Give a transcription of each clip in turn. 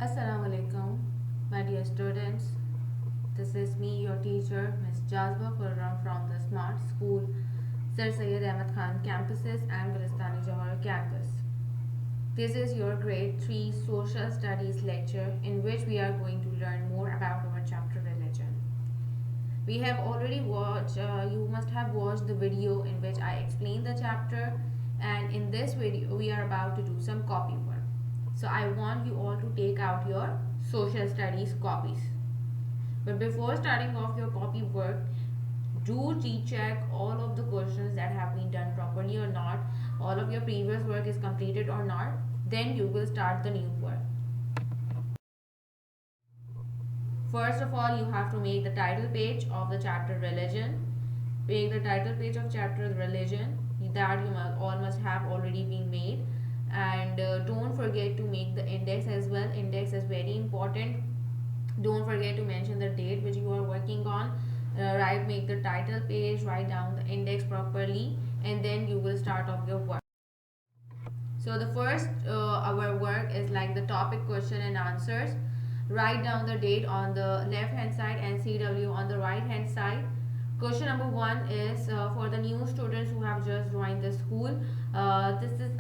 Assalamu alaikum, my dear students. This is me, your teacher, Ms. Jazba Kurram from the Smart School, Sir Syed Ahmed Khan campuses and Gulistani Johar campus. This is your grade 3 social studies lecture in which we are going to learn more about our chapter religion. We have already watched, you must have watched the video in which I explained the chapter, and in this video, we are about to do some copy work. So, I want you all to take out your social studies copies. But before starting off your copy work, do recheck all of the questions that have been done properly or not, all of your previous work is completed or not, then you will start the new work. First of all, you have to make the title page of the chapter religion. Make the title page of chapter religion, that you all must have already been made. And don't forget to make the index as well. Index is very important. Don't forget to mention the date which you are working on. Make the title page, write down the index properly, and then you will start off your work. So the first our work is like the topic, question and answers. Write down the date on the left hand side and CW on the right hand side. Question number one is for the new students who have just joined the school. This is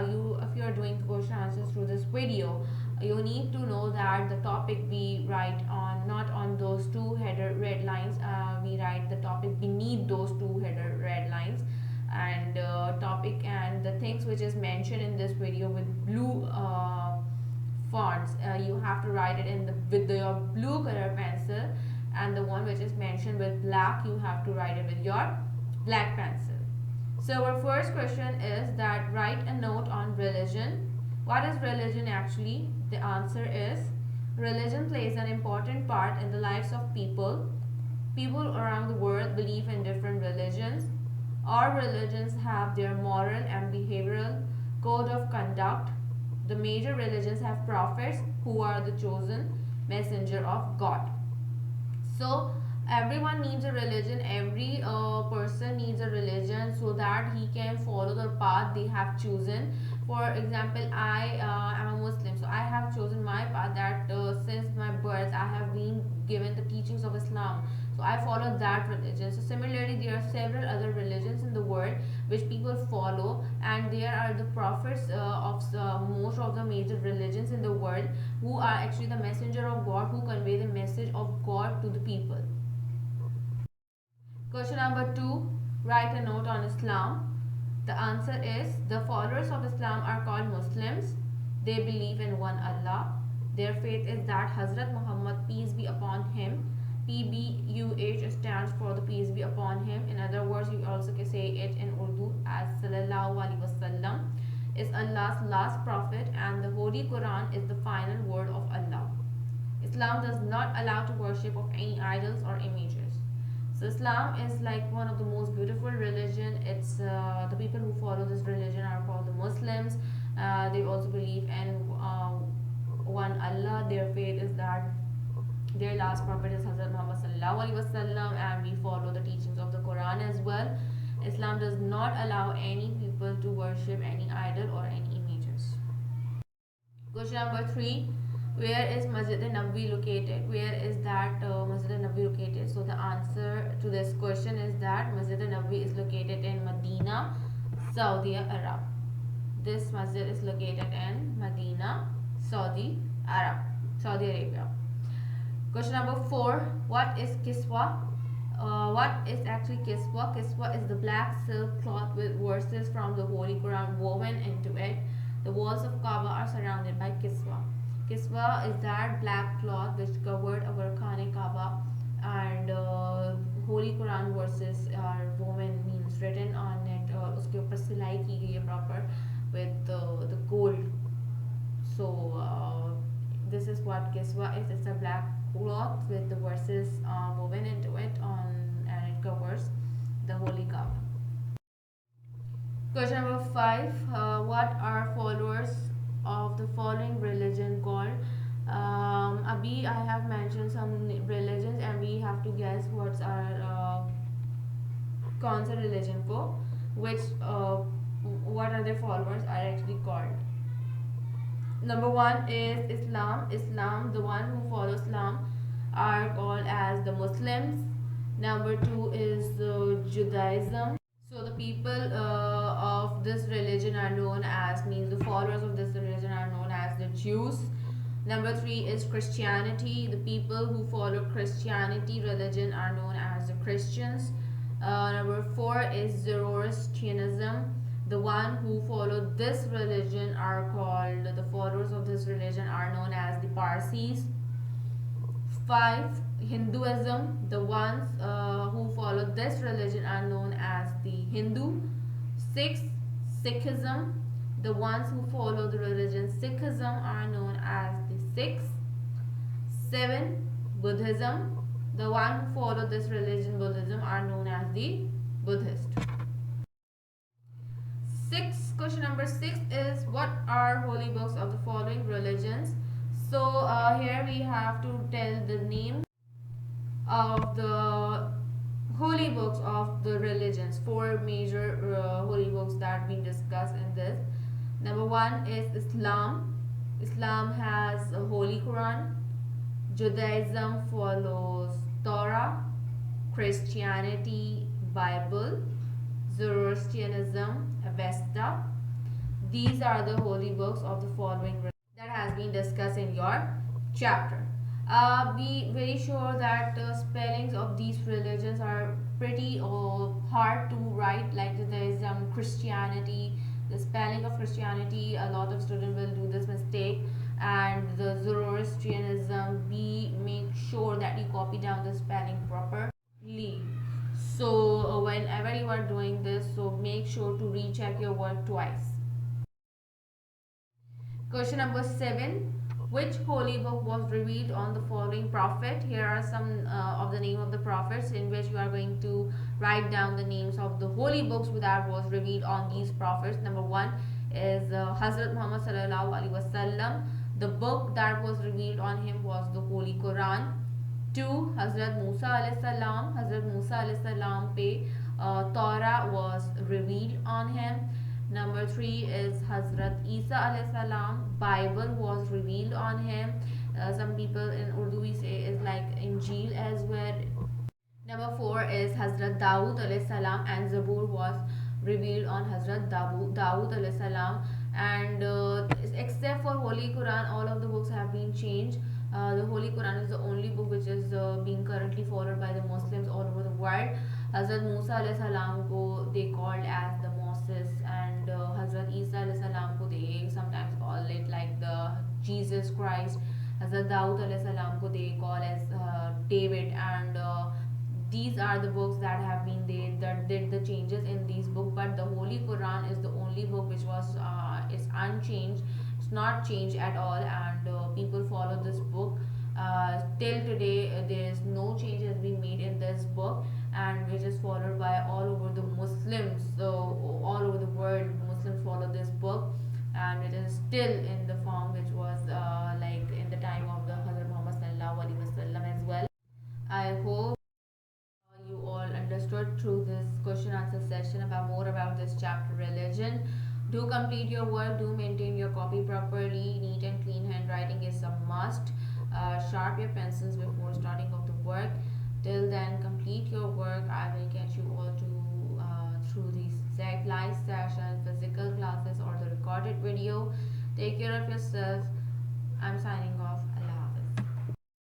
you if you are doing question answers through this video, you need to know that the topic we write on, not on those two header red lines. We write the topic beneath those two header red lines, and topic and the things which is mentioned in this video with blue fonts. You have to write it in your blue color pencil, and the one which is mentioned with black, you have to write it with your black pencil. So our first question is that write a note on religion. What is religion actually? The answer is religion plays an important part in the lives of people. People around the world believe in different religions. All religions have their moral and behavioral code of conduct. The major religions have prophets who are the chosen messenger of God. So everyone needs a religion. Every person needs a religion so that he can follow the path they have chosen. For example, I am a Muslim, so I have chosen my path, that since my birth I have been given the teachings of Islam, so I follow that religion. So similarly, there are several other religions in the world which people follow, and there are the prophets of most of the major religions in the world, who are actually the messenger of God, who convey the message of God to the people. Question number 2, write a note on Islam. The answer is the followers of Islam are called Muslims. They believe in one Allah. Their faith is that Hazrat Muhammad, peace be upon him, PBUH stands for the peace be upon him. In other words, you also can say it in Urdu as Sallallahu Alaihi Wasallam is Allah's last prophet, and the Holy Quran is the final word of Allah. Islam does not allow to worship of any idols or images. So Islam is like one of the most beautiful religion. It's the people who follow this religion are called the Muslims. They also believe in one Allah. Their faith is that their last prophet is Hazrat Muhammad sallallahu alaihi wasallam, and we follow the teachings of the Quran as well. Islam does not allow any people to worship any idol or any images. Question number 3, where is Masjid Nabawi located? Where is that Masjid Nabawi located? So the answer to this question is that Masjid Nabawi is located in Medina, Saudi Arab. This masjid is located in Medina, Saudi Arabia. Question number 4, what is Kiswa? What is actually Kiswa? Kiswa is the black silk cloth with verses from the Holy Quran woven into it. The walls of Kaaba are surrounded by Kiswa. Kiswa is that black cloth which covered our Khane Kaaba, and Holy Quran verses are woven, means written on it. उसके ऊपर सिलाई की गई है proper with the gold. So this is what Kiswa is. It's a black cloth with the verses woven into it and it covers the Holy Kaaba. Question number 5, what are followers of the following religion called? Abhi I have mentioned some religions and we have to guess what's our कौन सा religion को which what other followers are actually called. Number one is Islam. Islam, the one who follows Islam are called as the Muslims. Number two is Judaism. So the people of this religion are known as, means the followers of this religion are known as the Jews. Number three is Christianity. The people who follow Christianity religion are known as the Christians. Number four is Zoroastrianism. The one who follow this religion are called, the followers of this religion are known as the Parsis. 5. Hinduism. The ones who follow this religion are known as the Hindu. 6. Sikhism. The ones who follow the religion Sikhism are known as the Sikhs. 7. Buddhism. The one who follow this religion Buddhism are known as the Buddhist. Question number 6 is, what are holy books of the following religions? So here we have to tell the name of the holy books of the religions. 4 major holy books that we discuss in this. Number 1 is Islam. Islam has a holy Quran. Judaism follows Torah. Christianity, Bible. Zoroastrianism, Avesta. These are the holy books of the following that has been discussed in your chapter. Be very sure that the spellings of these religions are pretty hard to write, like Judaism, Christianity. The spelling of Christianity, a lot of students will do this mistake, and the Zoroastrianism, make sure that you copy down the spelling properly. So whenever you are doing this, so make sure to recheck your work twice. Question number 7. Which holy book was revealed on the following prophet? Here are some of the name of the prophets, in which you are going to write down the names of the holy books that was revealed on these prophets. Number 1 is Hazrat Muhammad sallallahu alaihi wasallam. The book that was revealed on him was the Holy Quran. 2. Hazrat Musa alayhi salam. Hazrat Musa alayhi salam pe Torah was revealed on him. Number 3 is Hazrat Isa alayhi salam. Bible was revealed on him. Some people in Urdu we say is like Injil as well. Number 4 is Hazrat Dawood alayhi salam, and Zabur was revealed on Hazrat Dawood alayhi salam. And except for Holy Quran, all of the books have been changed. The Holy Quran is the only book which is being currently followed by the Muslims all over the world. Hazrat Musa alayhi salam ko they called as the Moses, and Hazrat Isa alayhi salam ko they sometimes call it like the Jesus Christ. Hazrat Dawood alayhi salam ko they call as David, and these are the books that have been there that did the changes in these books. But the Holy Quran is the only book which was is unchanged. It's not changed at all, and people follow this book till today. There is no change has been made in this book, and which is followed by all over the Muslims. So all over the world Muslims follow this book, and it is still in the form which was like in the time of the Hazrat Muhammad sallallahu alaihi wasallam as well. I hope you all understood through this question answer session about more about this chapter religion. Do complete your work, do maintain your copy properly. Neat and clean handwriting is a must. Sharp your pencils before starting of the work. Till then, complete your work. I will catch you all to through these live session, physical classes, or the recorded video. Take care of yourself. I'm signing